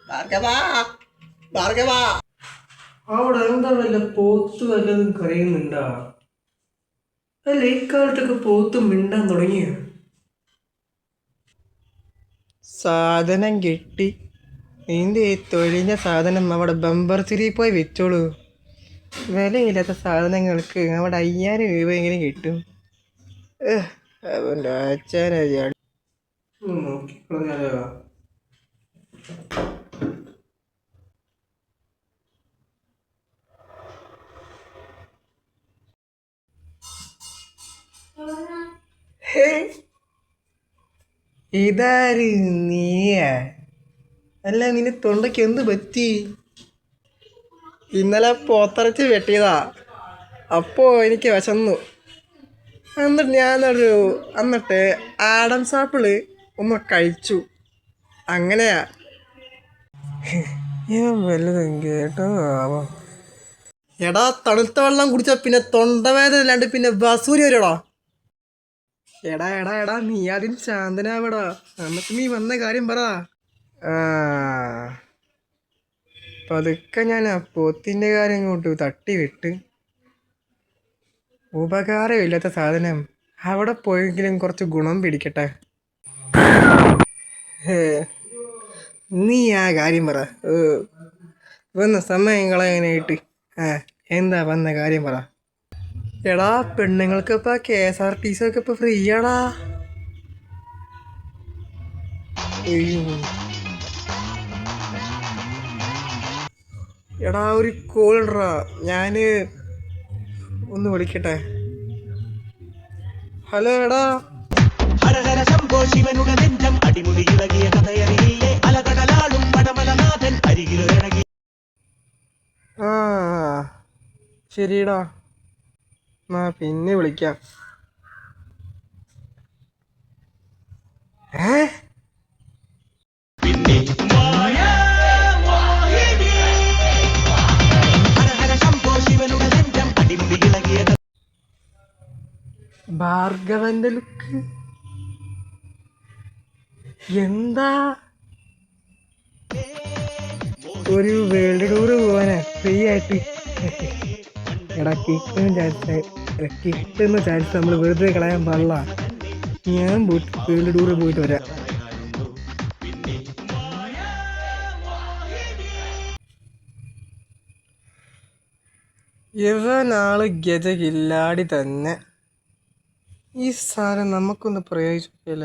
ഭാർഗവാ ഭാർഗവാ. അവിടെ എന്താ വല്ല പോത്ത് വല്ലതും കരയുന്നുണ്ടാ? അല്ല ഇക്കാലത്തൊക്കെ പോത്ത് മിണ്ടാൻ തുടങ്ങിയ സാധനം കിട്ടി. നിന്റെ ഈ തൊഴിഞ്ഞ സാധനം അവിടെ ബമ്പർ സിരി പോയി വെച്ചോളൂ. വിലയില്ലാത്ത സാധനങ്ങൾക്ക് അവിടെ 5000 രൂപയെങ്കിലും കിട്ടും. അവൻ്റെ അച്ഛനെ നോക്കിക്കളഞ്ഞാലോ. ഇതാര് നീയാ? അല്ല നിന്റെ തൊണ്ടയ്ക്ക് എന്ത് പറ്റി? ഇന്നലെ പോത്തിറച്ചി വെട്ടിയതാ. അപ്പോൾ എനിക്ക് വിശന്നു. എന്നിട്ട് ആഡംസ് ആപ്പിള് ഒന്ന് കഴിച്ചു. അങ്ങനെയാ. ഞാൻ വല്ലതും കേട്ടോ ആവോ. എടാ തണുത്ത വെള്ളം കുടിച്ചാൽ പിന്നെ തൊണ്ടവേദന അല്ലാണ്ട് പിന്നെ വസൂരി വരുടാ. എടാ എടാ എടാ നീ അതിന് ശാന്തനാവടാ. എന്നിട്ട് നീ വന്ന കാര്യം പറ. പതുക്കെ ഞാൻ ആ പോത്തിൻ്റെ കാര്യം ഇങ്ങോട്ട് തട്ടി വിട്ട്. ഉപകാരമില്ലാത്ത സാധനം അവിടെ പോയെങ്കിലും കുറച്ച് ഗുണം പിടിക്കട്ടെ. നീ ആ കാര്യം പറ. വന്ന സമയം കളയാനായിട്ട് എന്താ വന്ന കാര്യം പറ. എടാ പെണ്ണുങ്ങൾക്കിപ്പോൾ KSRTC ഒക്കെ ഇപ്പോൾ ഫ്രീ ആടാ. എടാ ഒരു കോൾ ഇടറാ. ഞാൻ ഒന്ന് വിളിക്കട്ടെ. ഹലോ എടാ. ആ ശരിടാ, പിന്നെ വിളിക്കാം. ഭാർഗവന്റെ ലുക്ക് എന്താ? ഒരു വേൾഡ് ടൂറ് പോവാനാ ഫ്രീ ആയിട്ട്. എടാ കിട്ടുന്ന ചാൻസ് നമ്മൾ വെറുതെ കളയാൻ പാടില്ല. ഞാൻ വേൾഡ് ടൂറ് പോയിട്ട് വരാം. ഇവനാള് ഗജകില്ലാടി തന്നെ. ഈ സാധനം നമുക്കൊന്ന് പ്രയോഗിച്ചില്ല.